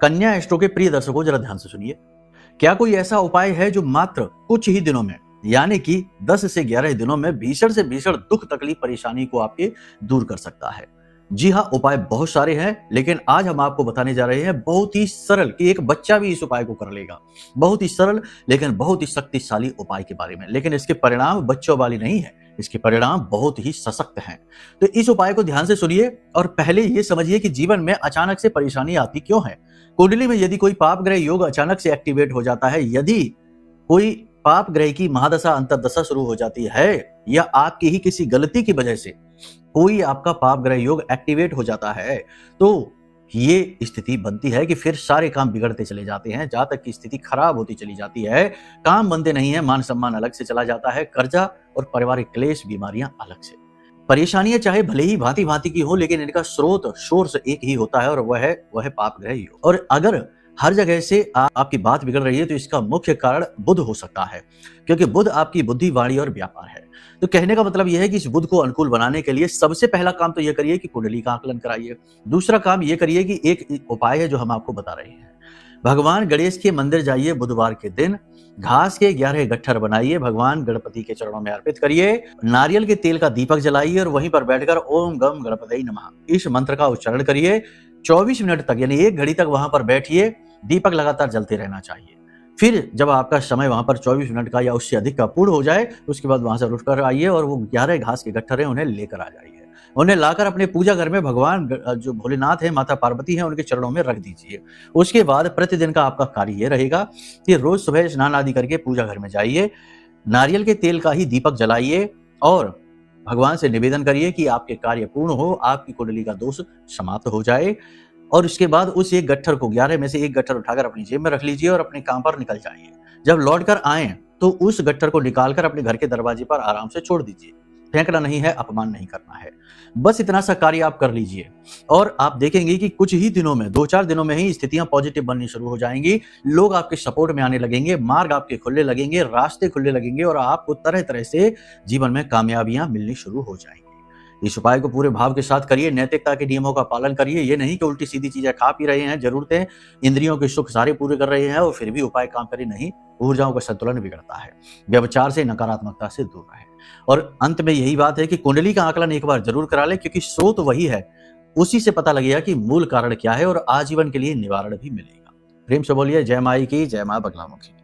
कन्या एस्ट्रो के प्रिय दर्शकों, जरा ध्यान से सुनिए। क्या कोई ऐसा उपाय है जो मात्र कुछ ही दिनों में, यानी कि 10 से 11 दिनों में भीषण से भीषण दुख, तकलीफ, परेशानी को आपके दूर कर सकता है? जी हाँ, उपाय बहुत सारे हैं, लेकिन आज हम आपको बताने जा रहे हैं बहुत ही सरल कि एक बच्चा भी इस उपाय को कर लेगा। बहुत ही सरल लेकिन बहुत ही शक्तिशाली उपाय के बारे में। लेकिन इसके परिणाम बच्चों वाली नहीं है, इसके परिणाम बहुत ही सशक्त हैं। तो इस उपाय को ध्यान से सुनिए और पहले ये समझिए कि जीवन में अचानक से परेशानी आती क्यों है। कुंडली में यदि कोई पाप ग्रह योग अचानक से एक्टिवेट हो जाता है, यदि कोई पाप ग्रह की महादशा अंतर्दशा शुरू हो जाती है, या आपकी ही किसी गलती की वजह से कोई आपका पाप ग्रह योग एक्टिवेट हो जाता है, तो ये स्थिति बनती है कि फिर सारे काम बिगड़ते चले जाते हैं, जहां तक की स्थिति खराब होती चली जाती है। काम बनते नहीं है, मान सम्मान अलग से चला जाता है, कर्जा और पारिवारिक क्लेश, बीमारियां अलग से। परेशानियां चाहे भले ही भांति भांति की हो, लेकिन इनका स्रोत सोर्स एक ही होता है और वह है पाप ग्रह योग। और अगर हर जगह से आपकी बात बिगड़ रही है तो इसका मुख्य कारण बुध हो सकता है, क्योंकि बुध आपकी बुद्धि, वाणी और व्यापार है। तो कहने का मतलब यह है कि इस बुध को अनुकूल बनाने के लिए सबसे पहला काम तो यह करिए कि कुंडली का आकलन कराइए। दूसरा काम यह करिए कि एक उपाय है जो हम आपको बता रहे हैं। भगवान गणेश के मंदिर जाइए, बुधवार के दिन घास के 11 गट्ठर बनाइए, भगवान गणपति के चरणों में अर्पित करिए, नारियल के तेल का दीपक जलाइए और वहीं पर बैठकर ओम गम गणपति नमः इस मंत्र का उच्चारण करिए। 24 मिनट तक, यानी 1 घड़ी तक वहां पर बैठिए। दीपक लगातार जलते रहना चाहिए। फिर जब आपका समय वहां पर 24 मिनट का या उससे अधिक का पूर्ण हो जाए, उसके बाद वहां से उठकर आइए और वो 11 घास के गट्ठर हैं उन्हें लेकर आ जाइए। उन्हें लाकर अपने पूजा घर में भगवान जो भोलेनाथ है, माता पार्वती है, उनके चरणों में रख दीजिए। उसके बाद प्रतिदिन का आपका कार्य ये रहेगा कि रोज सुबह स्नान आदि करके पूजा घर में जाइए, नारियल के तेल का ही दीपक जलाइए और भगवान से निवेदन करिए कि आपके कार्य पूर्ण हो, आपकी कुंडली का दोष समाप्त हो जाए। और उसके बाद उस एक गट्ठर को, 11 में से एक गट्ठर उठाकर अपनी जेब में रख लीजिए और अपने काम पर निकल जाइए। जब लौट कर आए तो उस गट्ठर को निकालकर अपने घर के दरवाजे पर आराम से छोड़ दीजिए। फेंकना नहीं है, अपमान नहीं करना है। बस इतना सा कार्य आप कर लीजिए और आप देखेंगे कि कुछ ही दिनों में, 2-4 दिनों में ही स्थितियां पॉजिटिव बननी शुरू हो जाएंगी। लोग आपके सपोर्ट में आने लगेंगे, मार्ग आपके खुलने लगेंगे, रास्ते खुलने लगेंगे और आपको तरह तरह से जीवन में कामयाबियां मिलनी शुरू हो जाएंगी। इस उपाय को पूरे भाव के साथ करिए, नैतिकता के नियमों का पालन करिए। ये नहीं कि उल्टी सीधी चीजें खा पी रहे हैं, जरूरतें, इंद्रियों के सुख सारे पूरे कर रहे हैं और फिर भी उपाय काम करे नहीं। ऊर्जाओं का संतुलन बिगड़ता है। व्यभिचार से, नकारात्मकता से दूर रहे। और अंत में यही बात है कि कुंडली का आकलन एक बार जरूर करा ले, क्योंकि स्रोत वही है। उसी से पता लगेगा कि मूल कारण क्या है और आजीवन के लिए निवारण भी मिलेगा। प्रेम से बोलिए जय माई की, जय मां बगलामुखी।